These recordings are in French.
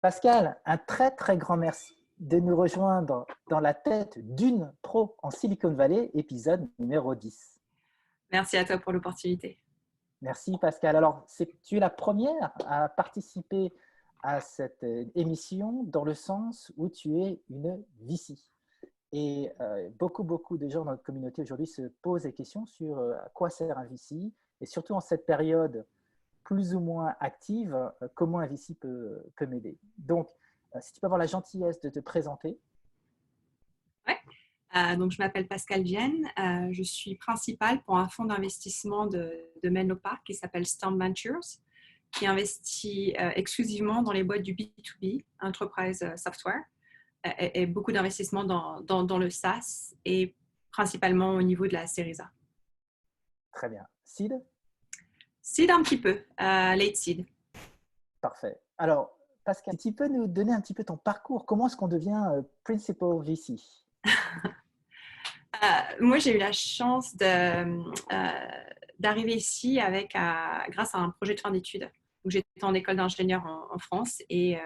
Pascal, un très très grand merci de nous rejoindre dans la tête d'une pro en Silicon Valley, épisode numéro 10. Merci à toi pour l'opportunité. Merci Pascal. Alors, tu es la première à participer à cette émission dans le sens où tu es une VC. Et beaucoup de gens dans notre communauté aujourd'hui se posent des questions sur à quoi sert un VC et surtout en cette période plus ou moins active, comment un VC peut m'aider. Donc, si tu peux avoir la gentillesse de te présenter. Ouais. Donc, je m'appelle Pascal Vienne. Je suis principale pour un fonds d'investissement de Menlo Park qui s'appelle Storm Ventures, qui investit exclusivement dans les boîtes du B2B, Enterprise Software, et beaucoup d'investissements dans le SaaS et principalement au niveau de la série A. Très bien. Seed? Seed un petit peu, late seed. Parfait. Alors, Pascal, tu peux nous donner un petit peu ton parcours. Comment est-ce qu'on devient Principal VC? Moi, j'ai eu la chance d'arriver ici grâce à un projet de fin d'études. J'étais en école d'ingénieur en France et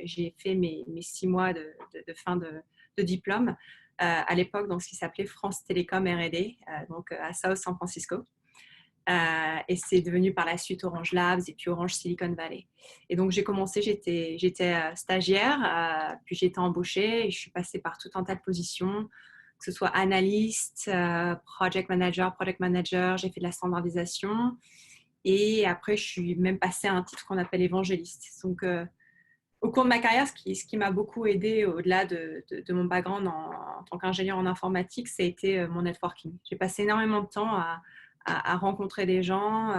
j'ai fait mes 6 mois de fin de diplôme à l'époque dans ce qui s'appelait France Télécom R&D, donc à South San Francisco. Et c'est devenu par la suite Orange Labs et puis Orange Silicon Valley. Et donc j'ai commencé, j'étais stagiaire, puis j'ai été embauchée et je suis passée par tout un tas de positions, que ce soit analyste, project manager, j'ai fait de la standardisation et après je suis même passée à un titre qu'on appelle évangéliste. Donc au cours de ma carrière, ce qui m'a beaucoup aidé au-delà de mon background en tant qu'ingénieur en informatique, ça a été mon networking. J'ai passé énormément de temps à rencontrer des gens.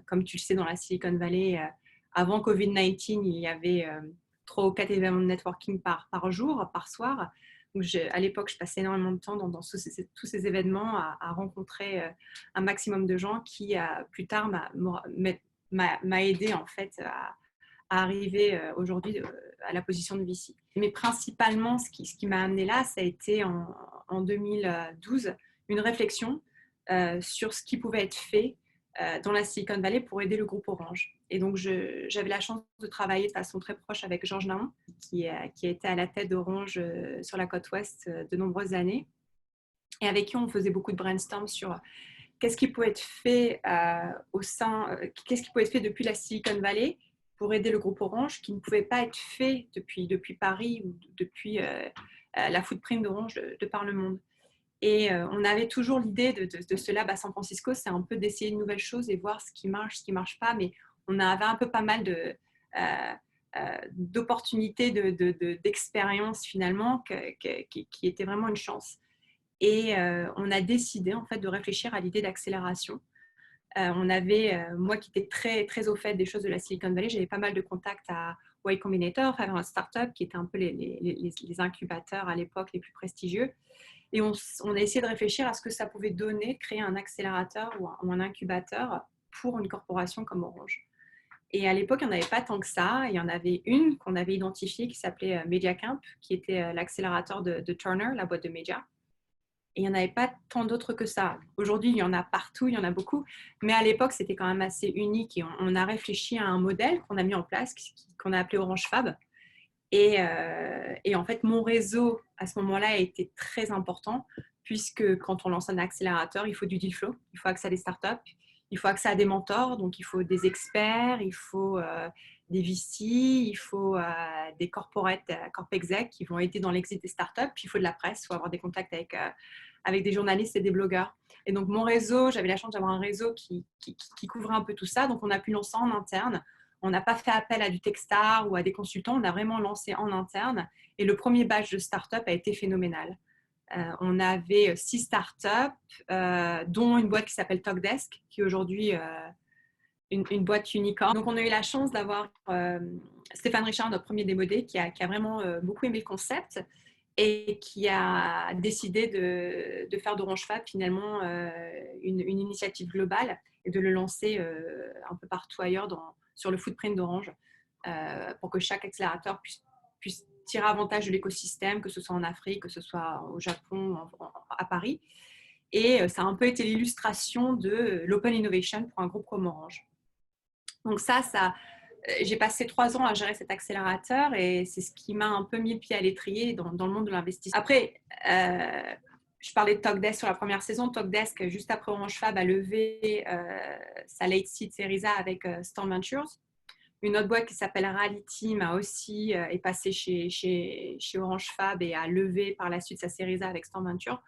Comme tu le sais, dans la Silicon Valley, avant Covid-19, il y avait 3 ou 4 événements de networking par jour, par soir. Donc, à l'époque, je passais énormément de temps dans tous ces événements à rencontrer un maximum de gens qui, plus tard, m'a aidé en fait à arriver aujourd'hui à la position de VC. Mais principalement, ce qui m'a amené là, ça a été en 2012, une réflexion sur ce qui pouvait être fait dans la Silicon Valley pour aider le groupe Orange. Et donc, j'avais la chance de travailler de façon très proche avec Georges Naon, qui a été à la tête d'Orange sur la côte ouest de nombreuses années, et avec qui on faisait beaucoup de brainstorm sur qu'est-ce qui pouvait être fait qu'est-ce qui pouvait être fait depuis la Silicon Valley pour aider le groupe Orange, qui ne pouvait pas être fait depuis Paris ou depuis la footprint d'Orange de par le monde. Et on avait toujours l'idée de ce lab à San Francisco, c'est un peu d'essayer de nouvelles choses et voir ce qui marche pas, mais on avait un peu pas mal d'opportunités, d'expériences finalement qui étaient vraiment une chance. Et on a décidé en fait de réfléchir à l'idée d'accélération. On avait, moi qui étais très, très au fait des choses de la Silicon Valley, j'avais pas mal de contacts à Y Combinator, un startup qui était un peu les incubateurs à l'époque les plus prestigieux. Et on a essayé de réfléchir à ce que ça pouvait donner de créer un accélérateur ou un incubateur pour une corporation comme Orange. Et à l'époque, il n'y en avait pas tant que ça. Il y en avait une qu'on avait identifiée qui s'appelait MediaCamp, qui était l'accélérateur de Turner, la boîte de médias. Et il n'y en avait pas tant d'autres que ça. Aujourd'hui, il y en a partout, il y en a beaucoup. Mais à l'époque, c'était quand même assez unique. Et on a réfléchi à un modèle qu'on a mis en place, qu'on a appelé Orange Fab. Et en fait, mon réseau, à ce moment-là, a été très important, puisque quand on lance un accélérateur, il faut du deal flow, il faut accès à des startups, il faut accès à des mentors, donc il faut des experts, il faut des VC, il faut des corporate exec qui vont aider dans l'exit des startups, puis il faut de la presse, il faut avoir des contacts avec des journalistes et des blogueurs. Et donc, mon réseau, j'avais la chance d'avoir un réseau qui couvrait un peu tout ça, donc on a pu lancer en interne. On n'a pas fait appel à du Techstar ou à des consultants, on a vraiment lancé en interne. Et le premier batch de start-up a été phénoménal. On avait 6 startups, dont une boîte qui s'appelle Talkdesk, qui est aujourd'hui une boîte unicorn. Donc, on a eu la chance d'avoir Stéphane Richard, notre premier démodé, qui a vraiment beaucoup aimé le concept et qui a décidé de faire d'Orange Fab finalement une initiative globale et de le lancer un peu partout ailleurs sur le footprint d'Orange pour que chaque accélérateur puisse tirer avantage de l'écosystème, que ce soit en Afrique, que ce soit au Japon, à Paris. Et ça a un peu été l'illustration de l'open innovation pour un groupe comme Orange. Donc ça j'ai passé 3 ans à gérer cet accélérateur et c'est ce qui m'a un peu mis le pied à l'étrier dans le monde de l'investissement. Après, je parlais de Talkdesk sur la première saison. Talkdesk, juste après Orange Fab, a levé sa late seed Series A avec Storm Ventures. Une autre boîte qui s'appelle Rally Team a aussi est passée chez Orange Fab et a levé par la suite sa Series A avec Storm Ventures.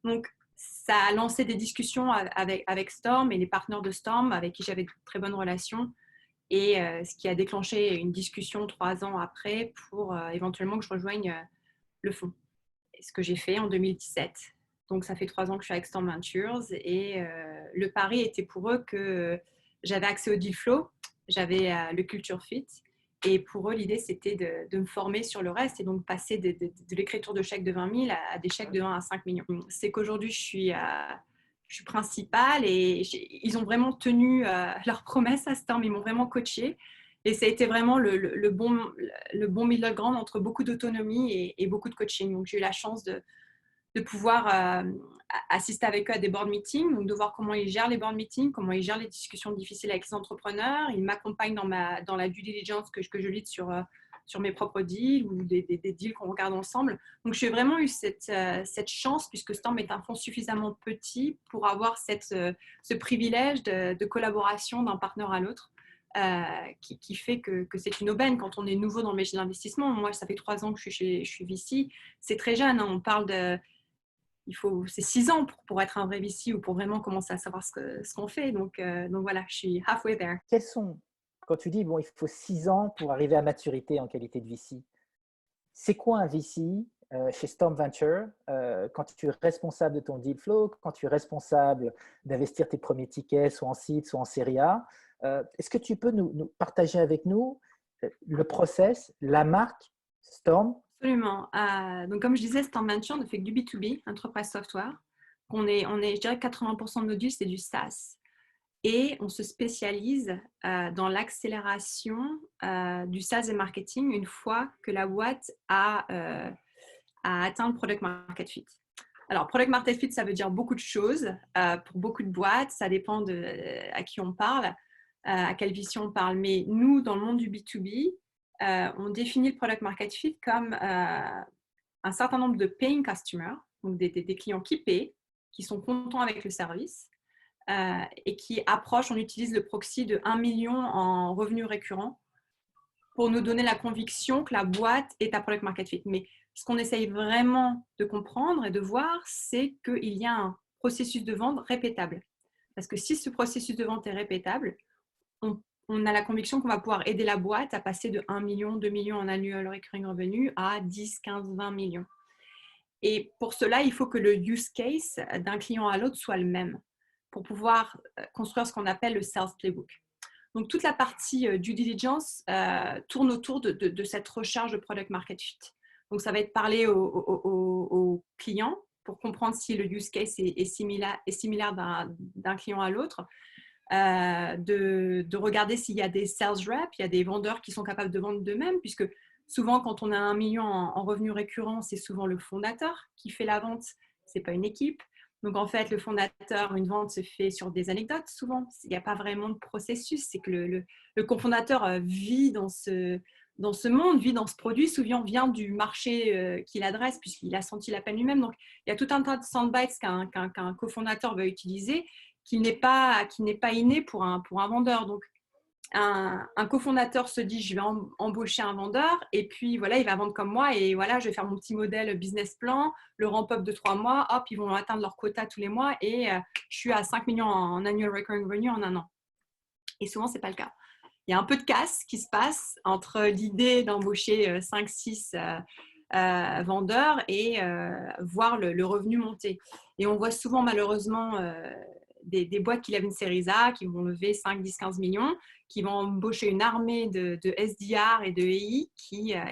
Donc, ça a lancé des discussions avec Storm et les partenaires de Storm avec qui j'avais de très bonnes relations. Et ce qui a déclenché une discussion 3 ans après pour éventuellement que je rejoigne le fonds. Et ce que j'ai fait en 2017. Donc, ça fait 3 ans que je suis avec Storm Ventures et le pari était pour eux que j'avais accès au deal flow, j'avais le culture fit et pour eux, l'idée, c'était de me former sur le reste et donc passer de l'écriture de chèques de 20 000 à des chèques de 1 à 5 millions. C'est qu'aujourd'hui, je suis principale et ils ont vraiment tenu leur promesse à Storm, ils m'ont vraiment coachée. Et ça a été vraiment le bon middle ground entre beaucoup d'autonomie et beaucoup de coaching. Donc, j'ai eu la chance de pouvoir assister avec eux à des board meetings, donc de voir comment ils gèrent les board meetings, comment ils gèrent les discussions difficiles avec les entrepreneurs. Ils m'accompagnent dans la due diligence que je lead sur mes propres deals ou des deals qu'on regarde ensemble. Donc, j'ai vraiment eu cette chance, puisque Storm est un fonds suffisamment petit pour avoir ce privilège de collaboration d'un partenaire à l'autre. Qui fait que c'est une aubaine quand on est nouveau dans le métier de l'investissement. Moi, ça fait 3 ans que je suis VC. C'est très jeune. Hein. On parle c'est 6 ans pour être un vrai VC ou pour vraiment commencer à savoir ce qu'on fait. Donc voilà, je suis halfway there. Quand tu dis, bon, il faut 6 ans pour arriver à maturité en qualité de VC, c'est quoi un VC chez Storm Venture quand tu es responsable de ton deal flow, quand tu es responsable d'investir tes premiers tickets, soit en seed, soit en série A? Est-ce que tu peux nous partager avec nous le process, la marque Storm? Absolument. Donc, comme je disais, Storm Venture ne fait que du B2B, Enterprise Software. Je dirais que 80% de nos deals, c'est du SaaS. Et on se spécialise dans l'accélération du SaaS et marketing une fois que la boîte a atteint le product market fit. Alors, product market fit, ça veut dire beaucoup de choses pour beaucoup de boîtes. Ça dépend à qui on parle, à quelle vision on parle. Mais nous, dans le monde du B2B, on définit le product market fit comme un certain nombre de paying customers, donc des clients qui paient, qui sont contents avec le service et qui approchent, on utilise le proxy de 1 million en revenus récurrents pour nous donner la conviction que la boîte est à product market fit. Mais ce qu'on essaye vraiment de comprendre et de voir, c'est qu'il y a un processus de vente répétable. Parce que si ce processus de vente est répétable, on a la conviction qu'on va pouvoir aider la boîte à passer de 1 million, 2 millions en annual recurring revenue à 10, 15, 20 millions. Et pour cela, il faut que le use case d'un client à l'autre soit le même pour pouvoir construire ce qu'on appelle le sales playbook. Donc, toute la partie due diligence tourne autour de cette recherche de product market fit. Donc, ça va être parler aux clients pour comprendre si le use case est similaire d'un client à l'autre. De regarder s'il y a des sales reps, il y a des vendeurs qui sont capables de vendre d'eux-mêmes, puisque souvent, quand on a 1 million en revenus récurrents, c'est souvent le fondateur qui fait la vente, ce n'est pas une équipe. Donc, en fait, le fondateur, une vente se fait sur des anecdotes souvent. Il n'y a pas vraiment de processus. C'est que le cofondateur vit dans ce monde, vit dans ce produit, souvent vient du marché qu'il adresse puisqu'il a senti la peine lui-même. Donc, il y a tout un tas de soundbites qu'un cofondateur va utiliser qui n'est pas inné pour un vendeur. Donc, un cofondateur se dit je vais embaucher un vendeur et puis voilà, il va vendre comme moi et voilà, je vais faire mon petit modèle business plan, le ramp-up de 3 mois, hop, ils vont atteindre leur quota tous les mois et je suis à 5 millions en annual recurring revenue en 1 an. Et souvent, ce n'est pas le cas. Il y a un peu de casse qui se passe entre l'idée d'embaucher 5-6 vendeurs et voir le revenu monter. Et on voit souvent malheureusement des boîtes qui lèvent une série A, qui vont lever 5, 10, 15 millions, qui vont embaucher une armée de SDR et de EI,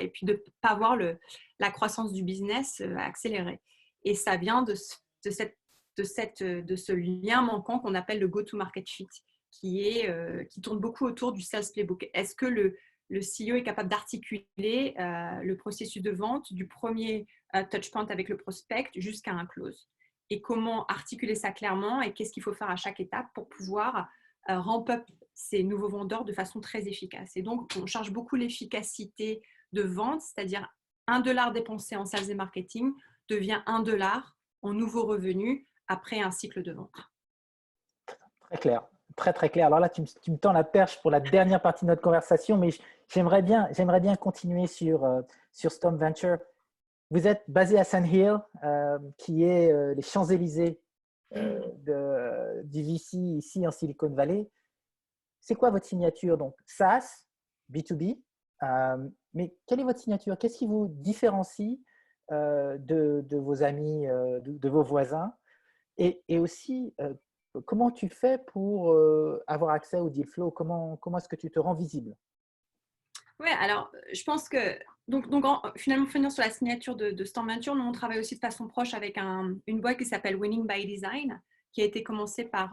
et puis de ne pas voir la croissance du business accélérer. Et ça vient de ce lien manquant qu'on appelle le go-to-market fit, qui tourne beaucoup autour du sales playbook. Est-ce que le CEO est capable d'articuler le processus de vente du premier touchpoint avec le prospect jusqu'à un close? Et comment articuler ça clairement et qu'est-ce qu'il faut faire à chaque étape pour pouvoir ramp up ces nouveaux vendeurs de façon très efficace. Et donc, on charge beaucoup l'efficacité de vente, c'est-à-dire 1 $ dépensé en sales et marketing devient 1 $ en nouveaux revenus après un cycle de vente. Très clair, très très clair. Alors là, tu me tends la perche pour la dernière partie de notre conversation, mais j'aimerais bien continuer sur Storm Venture. Vous êtes basé à Sand Hill, qui est les Champs-Élysées du VC ici en Silicon Valley. C'est quoi votre signature? Donc, SaaS, B2B, mais quelle est votre signature? Qu'est-ce qui vous différencie de vos amis, de vos voisins? Et aussi, comment tu fais pour avoir accès au deal flow? Comment est-ce que tu te rends visible? Oui, alors je pense que finalement, finir sur la signature de Storm Venture, nous on travaille aussi de façon proche avec une boîte qui s'appelle Winning by Design, qui a été commencée par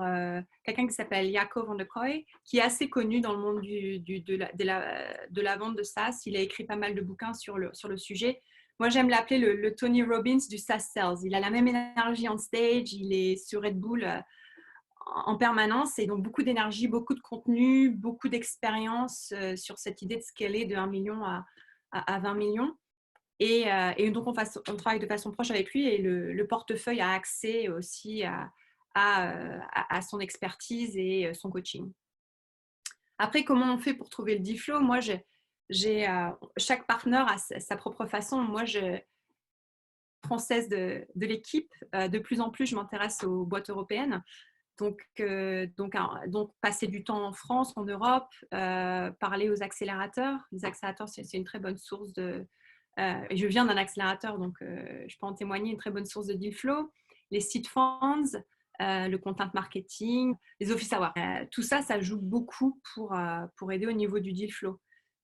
quelqu'un qui s'appelle Jaco van der Kooi, qui est assez connu dans le monde de la vente de SaaS. Il a écrit pas mal de bouquins sur le sujet. Moi, j'aime l'appeler le Tony Robbins du SaaS Sales. Il a la même énergie on stage, il est sur Red Bull en permanence et donc beaucoup d'énergie, beaucoup de contenu, beaucoup d'expérience sur cette idée de scaler de 1 million à 20 millions. Et donc, on travaille de façon proche avec lui et le portefeuille a accès aussi à son expertise et son coaching. Après, comment on fait pour trouver le deal flow? Moi, chaque partenaire a sa propre façon. Moi, française de l'équipe, de plus en plus, je m'intéresse aux boîtes européennes. Donc, passer du temps en France, en Europe, parler aux accélérateurs. Les accélérateurs, c'est une très bonne source de... et je viens d'un accélérateur, donc je peux en témoigner, une très bonne source de deal flow. Les seed funds, le content marketing, les office hours. Tout ça, ça joue beaucoup pour aider au niveau du deal flow.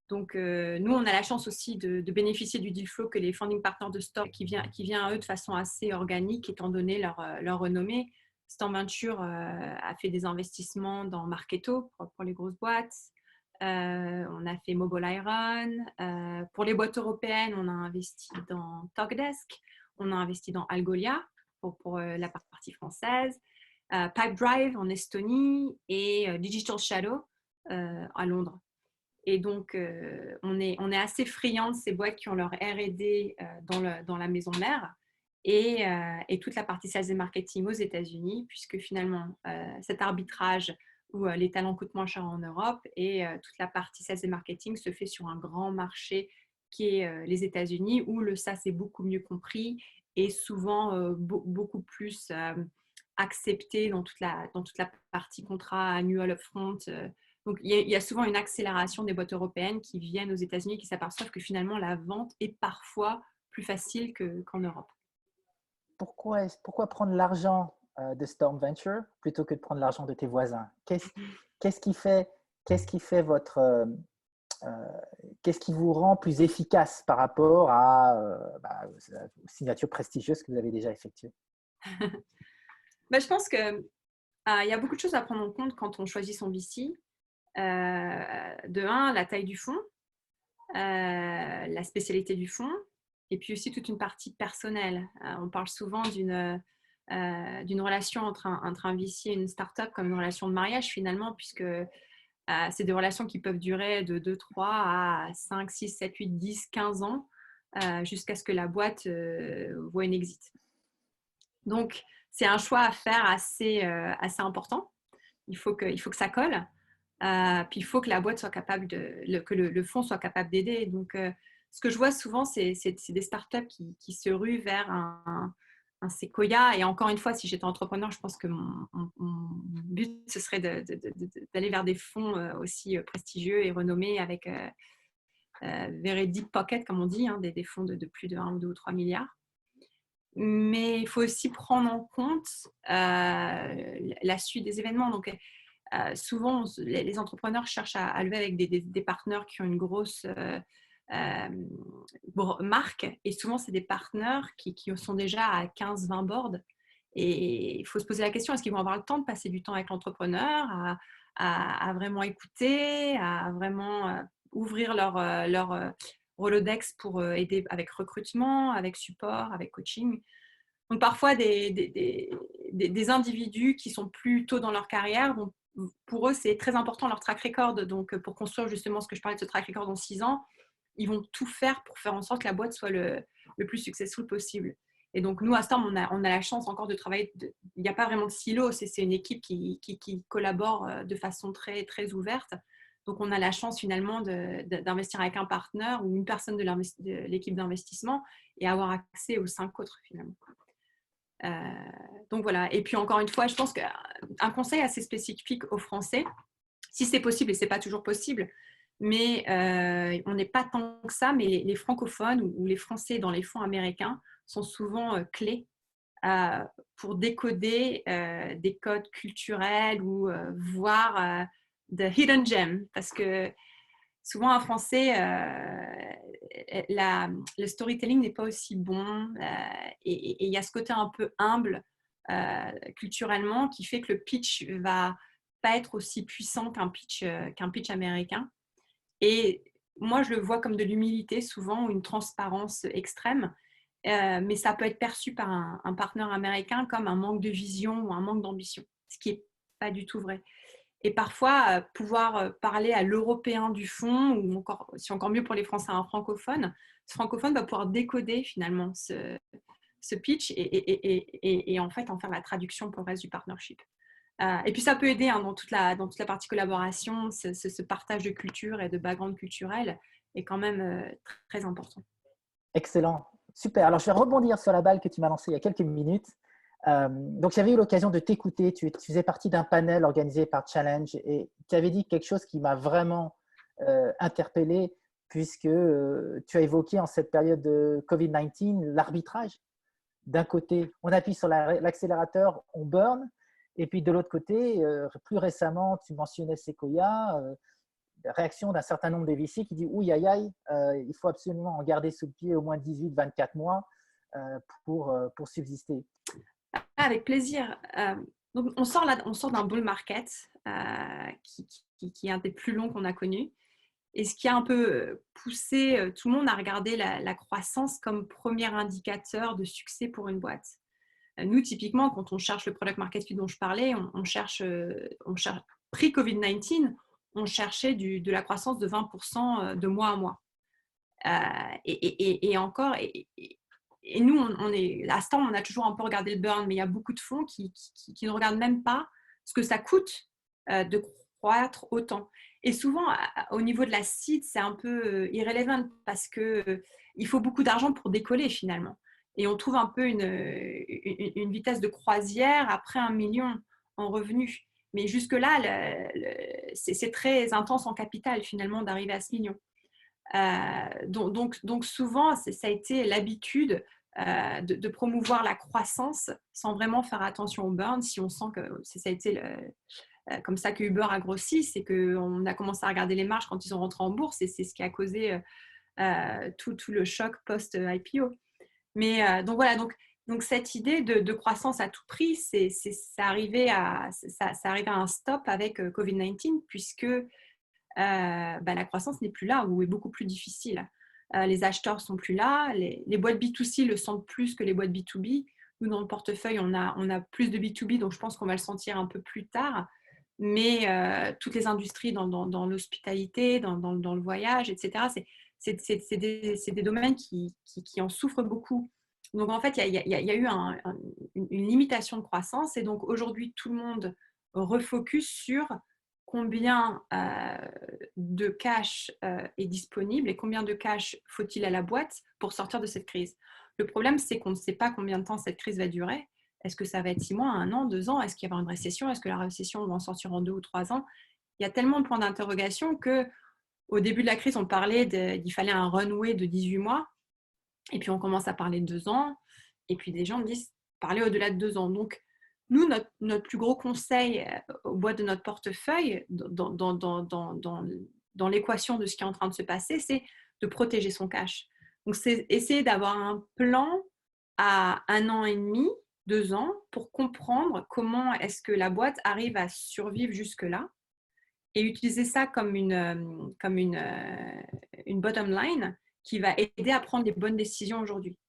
Donc, nous, on a la chance aussi de bénéficier du deal flow que les founding partners de Storm, qui vient à eux de façon assez organique, étant donné leur renommée. Storm Venture a fait des investissements dans Marketo pour les grosses boîtes. On a fait Mobile Iron. Pour les boîtes européennes, on a investi dans Talkdesk. On a investi dans Algolia pour la partie française. Pipedrive en Estonie et Digital Shadow à Londres. Et donc, on est assez friands de ces boîtes qui ont leur R&D dans la maison mère et toute la partie sales et marketing aux États-Unis, puisque finalement, cet arbitrage où les talents coûtent moins cher en Europe et toute la partie sales et marketing se fait sur un grand marché qui est les États-Unis, où le SaaS est beaucoup mieux compris et souvent beaucoup plus accepté dans toute la partie contrat annual upfront. Donc, il y a souvent une accélération des boîtes européennes qui viennent aux États-Unis, qui s'aperçoivent que finalement, la vente est parfois plus facile qu'en Europe. Pourquoi prendre l'argent de Storm Venture plutôt que de prendre l'argent de tes voisins? Qu'est-ce qui fait qu'est-ce qui vous rend plus efficace par rapport aux signatures prestigieuses que vous avez déjà effectuées? Je pense qu'il y a beaucoup de choses à prendre en compte quand on choisit son VC. De un, la taille du fonds, la spécialité du fonds, et puis aussi toute une partie personnelle. On parle souvent d'une relation entre un VC et une start-up comme une relation de mariage finalement, puisque c'est des relations qui peuvent durer de 2, 3 à 5, 6, 7, 8, 10, 15 ans jusqu'à ce que la boîte voit une exit. Donc, c'est un choix à faire assez important. Il faut que ça colle. Puis il faut que la boîte soit capable que le fonds soit capable d'aider. Donc, ce que je vois souvent, c'est des startups qui se ruent vers un Sequoia. Et encore une fois, si j'étais entrepreneur, je pense que mon but, ce serait d'aller vers des fonds aussi prestigieux et renommés avec very deep pocket, comme on dit, hein, des fonds de plus de 1 ou 2 ou 3 milliards. Mais il faut aussi prendre en compte la suite des événements. Donc, souvent, les entrepreneurs cherchent à lever avec des partenaires qui ont une grosse marque. Et souvent, c'est des partenaires qui sont déjà à 15-20 boards. Et il faut se poser la question, est-ce qu'ils vont avoir le temps de passer du temps avec l'entrepreneur, à vraiment écouter, à vraiment ouvrir leur Rolodex pour aider avec recrutement, avec support, avec coaching. Donc, parfois, des individus qui sont plus tôt dans leur carrière vont pour eux, c'est très important leur track record. Donc, pour construire justement ce que je parlais de ce track record dans 6 ans, ils vont tout faire pour faire en sorte que la boîte soit le plus successful possible. Et donc, nous, à Storm, on a la chance encore de travailler. Il n'y a pas vraiment de silo, c'est une équipe qui collabore de façon très, très ouverte. Donc, on a la chance finalement d'investir avec un partenaire ou une personne de l'équipe d'investissement et avoir accès aux 5 autres finalement. Donc voilà. Et puis encore une fois, je pense qu'un conseil assez spécifique aux Français, si c'est possible, et ce n'est pas toujours possible, mais on n'est pas tant que ça, mais les francophones ou les Français dans les fonds américains sont souvent clés pour décoder des codes culturels ou voir the hidden gem. Parce que souvent, en français, le storytelling n'est pas aussi bon et il y a ce côté un peu humble culturellement qui fait que le pitch va pas être aussi puissant qu'un pitch américain. Et moi, je le vois comme de l'humilité souvent ou une transparence extrême, mais ça peut être perçu par un partenaire américain comme un manque de vision ou un manque d'ambition, ce qui n'est pas du tout vrai. Et parfois, pouvoir parler à l'européen du fond, ou encore, si encore mieux pour les Français, à un francophone, ce francophone va pouvoir décoder finalement ce pitch et en fait en faire la traduction pour le reste du partnership. Et puis ça peut aider dans toute la partie collaboration, ce partage de culture et de background culturel est quand même très important. Excellent, super. Alors, je vais rebondir sur la balle que tu m'as lancée il y a quelques minutes. Donc, j'avais eu l'occasion de t'écouter. Tu faisais partie d'un panel organisé par Challenge et tu avais dit quelque chose qui m'a vraiment interpellé puisque tu as évoqué en cette période de Covid-19 l'arbitrage. D'un côté, on appuie sur l'accélérateur, on burn. Et puis de l'autre côté, plus récemment, tu mentionnais Sequoia, réaction d'un certain nombre de VC qui dit « Ouh, aïe, aïe, il faut absolument en garder sous le pied au moins 18-24 mois pour subsister. » Avec plaisir. Donc on sort d'un bull market qui est un des plus longs qu'on a connu. Et ce qui a un peu poussé tout le monde à regarder la croissance comme premier indicateur de succès pour une boîte. Nous, typiquement, quand on cherche le product market fit dont je parlais, on cherche pré-Covid-19, on cherchait de la croissance de 20% de mois à mois. Et encore, et nous, à ce temps, on a toujours un peu regardé le burn, mais il y a beaucoup de fonds qui ne regardent même pas ce que ça coûte de croître autant. Et souvent, au niveau de la seed, c'est un peu irrelevant parce qu'il faut beaucoup d'argent pour décoller finalement. Et on trouve un peu une vitesse de croisière après 1 million en revenus. Mais jusque-là, c'est très intense en capital finalement d'arriver à ce million. Donc souvent, ça a été l'habitude de promouvoir la croissance sans vraiment faire attention au burn. Si on sent que ça a été comme ça que Uber a grossi, c'est qu'on a commencé à regarder les marges quand ils sont rentrés en bourse et c'est ce qui a causé tout le choc post-IPO. Mais donc voilà, donc cette idée de croissance à tout prix, ça arrivait à un stop avec Covid-19 puisque la croissance n'est plus là ou est beaucoup plus difficile. Les acheteurs sont plus là, les boîtes B2C le sentent plus que les boîtes B2B. Nous, dans le portefeuille, on a plus de B2B, donc je pense qu'on va le sentir un peu plus tard. Mais toutes les industries dans l'hospitalité, dans le voyage, etc., c'est des domaines qui en souffrent beaucoup. Donc, en fait, il y a eu une limitation de croissance. Et donc, aujourd'hui, tout le monde refocus sur combien de cash est disponible et combien de cash faut-il à la boîte pour sortir de cette crise. Le problème, c'est qu'on ne sait pas combien de temps cette crise va durer. Est-ce que ça va être 6 mois, 1 an, 2 ans? Est-ce qu'il y aura une récession? Est-ce que la récession va en sortir en 2 ou 3 ans? Il y a tellement de points d'interrogation qu'au début de la crise, on parlait qu'il fallait un runway de 18 mois. Et puis, on commence à parler de 2 ans. Et puis, des gens me disent parler au-delà de 2 ans. Donc, nous, notre plus gros conseil au bout de notre portefeuille, dans l'équation de ce qui est en train de se passer, c'est de protéger son cash. Donc, c'est essayer d'avoir un plan à 1 an et demi, 2 ans, pour comprendre comment est-ce que la boîte arrive à survivre jusque-là et utiliser ça comme une bottom line qui va aider à prendre les bonnes décisions aujourd'hui.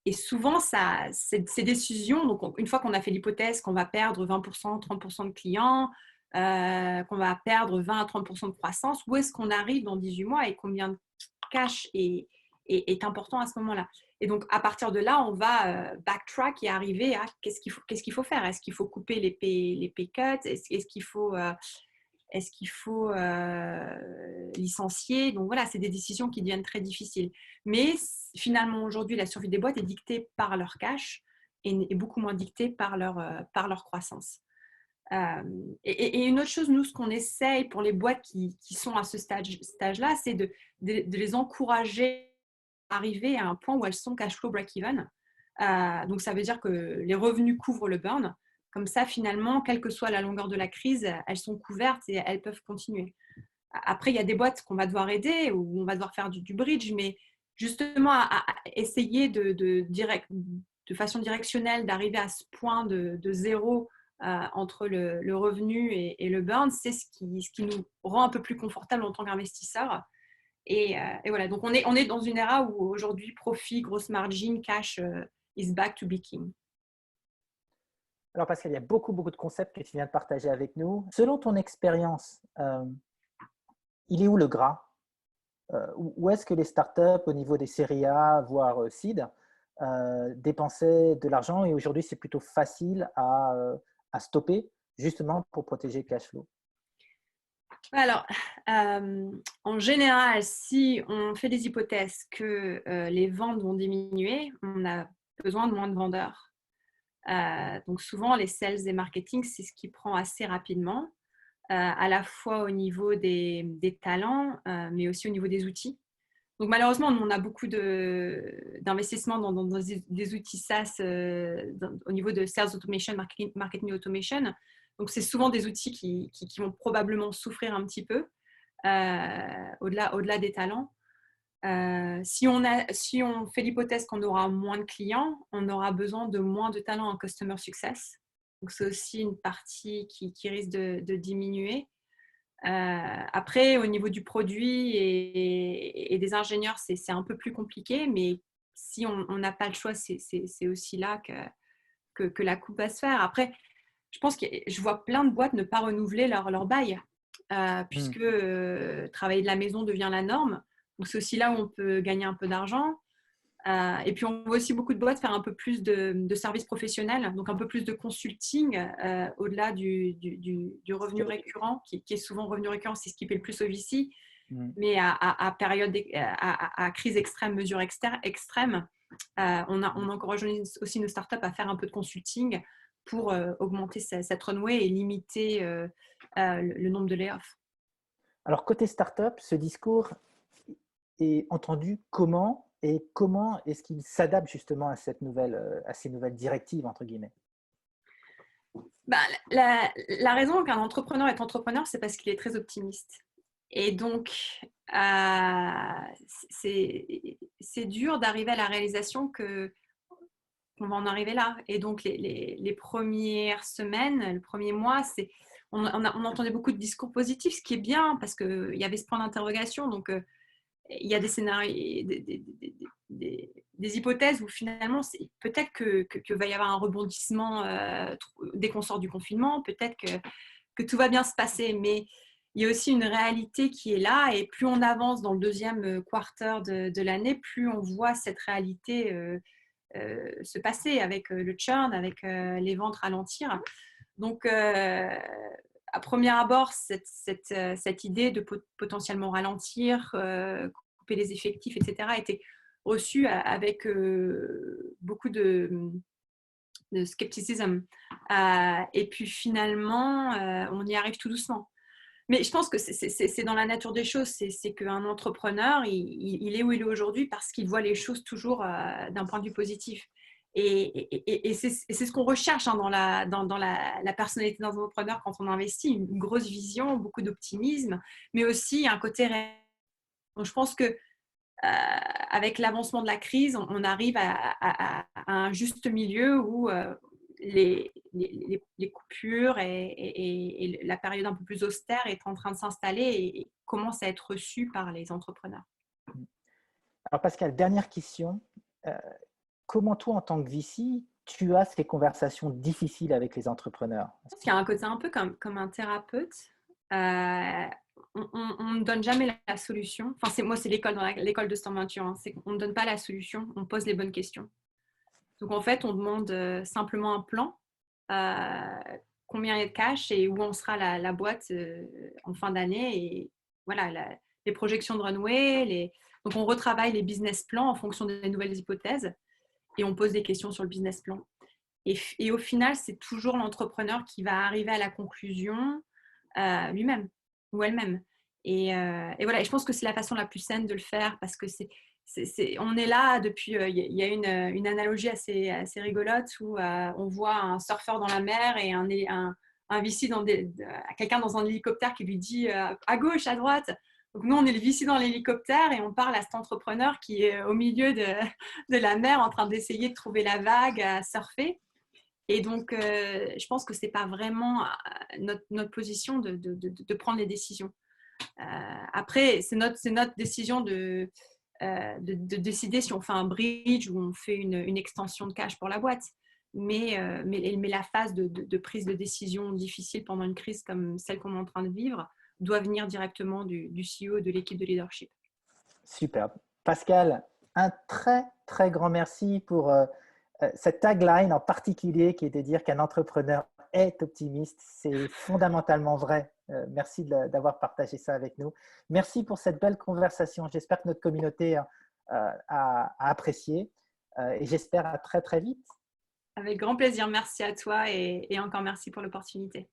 Et souvent, ces décisions, donc une fois qu'on a fait l'hypothèse qu'on va perdre 20%, 30% de clients, qu'on va perdre 20 à 30% de croissance, où est-ce qu'on arrive dans 18 mois et combien de cash est important à ce moment-là. Et donc, à partir de là, on va backtrack et arriver à qu'est-ce qu'il faut faire. Est-ce qu'il faut couper les pay cuts? Est-ce qu'il faut licencier? Donc voilà, c'est des décisions qui deviennent très difficiles. Mais finalement, aujourd'hui, la survie des boîtes est dictée par leur cash et beaucoup moins dictée par leur croissance. Et une autre chose, nous, ce qu'on essaye pour les boîtes qui sont à ce stage-là, c'est de les encourager à arriver à un point où elles sont cash flow break-even. Donc, ça veut dire que les revenus couvrent le burn. Comme ça, finalement, quelle que soit la longueur de la crise, elles sont couvertes et elles peuvent continuer. Après, il y a des boîtes qu'on va devoir aider ou on va devoir faire du bridge, mais justement, à essayer de façon directionnelle d'arriver à ce point de zéro entre le revenu et le burn, c'est ce qui nous rend un peu plus confortable en tant qu'investisseur. Et voilà, donc on est dans une ère où aujourd'hui, profit, grosse margin, cash is back to be king. Alors Pascal, il y a beaucoup de concepts que tu viens de partager avec nous. Selon ton expérience, il est où le gras? Où est-ce que les startups au niveau des séries A, voire seed, dépensaient de l'argent et aujourd'hui c'est plutôt facile à stopper justement pour protéger le cash flow? Alors, en général, si on fait des hypothèses que les ventes vont diminuer, on a besoin de moins de vendeurs. Donc souvent, les sales et marketing, c'est ce qui prend assez rapidement, à la fois au niveau des talents, mais aussi au niveau des outils. Donc malheureusement, on a beaucoup d'investissements dans des outils SaaS au niveau de Sales Automation, Marketing Automation. Donc c'est souvent des outils qui vont probablement souffrir un petit peu au-delà des talents. Si on fait l'hypothèse qu'on aura moins de clients, on aura besoin de moins de talents en Customer Success. Donc c'est aussi une partie qui risque de diminuer. Après, au niveau du produit et des ingénieurs, c'est un peu plus compliqué, mais si on n'a pas le choix, c'est aussi là que la coupe va se faire. Après, je pense que je vois plein de boîtes ne pas renouveler leur bail, puisque travailler de la maison devient la norme. Donc, c'est aussi là où on peut gagner un peu d'argent. Et puis, on voit aussi beaucoup de boîtes faire un peu plus de services professionnels, donc un peu plus de consulting au-delà du revenu récurrent, qui est souvent revenu récurrent, c'est ce qui paie le plus au VC. Mais à crise extrême, mesure extrême, on encourage aussi nos startups à faire un peu de consulting pour augmenter cette runway et limiter le nombre de layoffs. Alors côté startup, ce discours est entendu comment et comment est-ce qu'il s'adapte justement à ces nouvelles directives entre guillemets? Bah, la raison qu'un entrepreneur est entrepreneur, c'est parce qu'il est très optimiste. Et donc, c'est dur d'arriver à la réalisation qu'on va en arriver là. Et donc, les premières semaines, le premier mois, on entendait beaucoup de discours positifs, ce qui est bien parce qu'il y avait ce point d'interrogation. Donc, il y a des scénarios, des hypothèses où finalement, peut-être que va y avoir un rebondissement dès qu'on sort du confinement, peut-être que tout va bien se passer, mais il y a aussi une réalité qui est là et plus on avance dans le deuxième quarter de l'année, plus on voit cette réalité se passer avec le churn, avec les ventes ralentir. Donc, à premier abord, cette idée de potentiellement ralentir, couper les effectifs, etc., a été reçue avec beaucoup de scepticisme. Et puis finalement, on y arrive tout doucement. Mais je pense que c'est dans la nature des choses. C'est qu'un entrepreneur, il est où il est aujourd'hui parce qu'il voit les choses toujours d'un point de vue positif. Et c'est ce qu'on recherche dans la personnalité d'un entrepreneur quand on investit, une grosse vision, beaucoup d'optimisme, mais aussi un côté réel. Donc je pense que avec l'avancement de la crise, on arrive à un juste milieu où les coupures et la période un peu plus austère est en train de s'installer et commence à être reçue par les entrepreneurs. Alors Pascal, dernière question. Comment toi, en tant que VC, tu as ces conversations difficiles avec les entrepreneurs? Je pense qu'il y a un côté un peu comme un thérapeute. Euh, on ne donne jamais la solution. Enfin, moi, c'est l'école de Storm-Venture. Hein. C'est qu'on ne donne pas la solution, on pose les bonnes questions. Donc, en fait, on demande simplement un plan, combien il y a de cash et où en sera la boîte en fin d'année. Et voilà, les projections de runway. Donc, on retravaille les business plans en fonction des nouvelles hypothèses et on pose des questions sur le business plan. Et au final, c'est toujours l'entrepreneur qui va arriver à la conclusion lui-même ou elle-même. Et voilà, et je pense que c'est la façon la plus saine de le faire parce que on est là depuis. Il y a une analogie assez rigolote où on voit un surfeur dans la mer et un VC quelqu'un dans un hélicoptère qui lui dit à gauche, à droite. Donc nous, on est le VC dans l'hélicoptère et on parle à cet entrepreneur qui est au milieu de la mer en train d'essayer de trouver la vague à surfer. Et donc, je pense que ce n'est pas vraiment notre position de prendre les décisions. Après, c'est notre décision de décider si on fait un bridge ou on fait une extension de cash pour la boîte. Mais la phase de prise de décision difficile pendant une crise comme celle qu'on est en train de vivre doit venir directement du CEO, de l'équipe de leadership. Superbe. Pascal, un très, très grand merci pour cette tagline en particulier qui est de dire qu'un entrepreneur est optimiste. C'est fondamentalement vrai. Merci d'avoir partagé ça avec nous. Merci pour cette belle conversation. J'espère que notre communauté a apprécié et j'espère à très, très vite. Avec grand plaisir. Merci à toi et encore merci pour l'opportunité.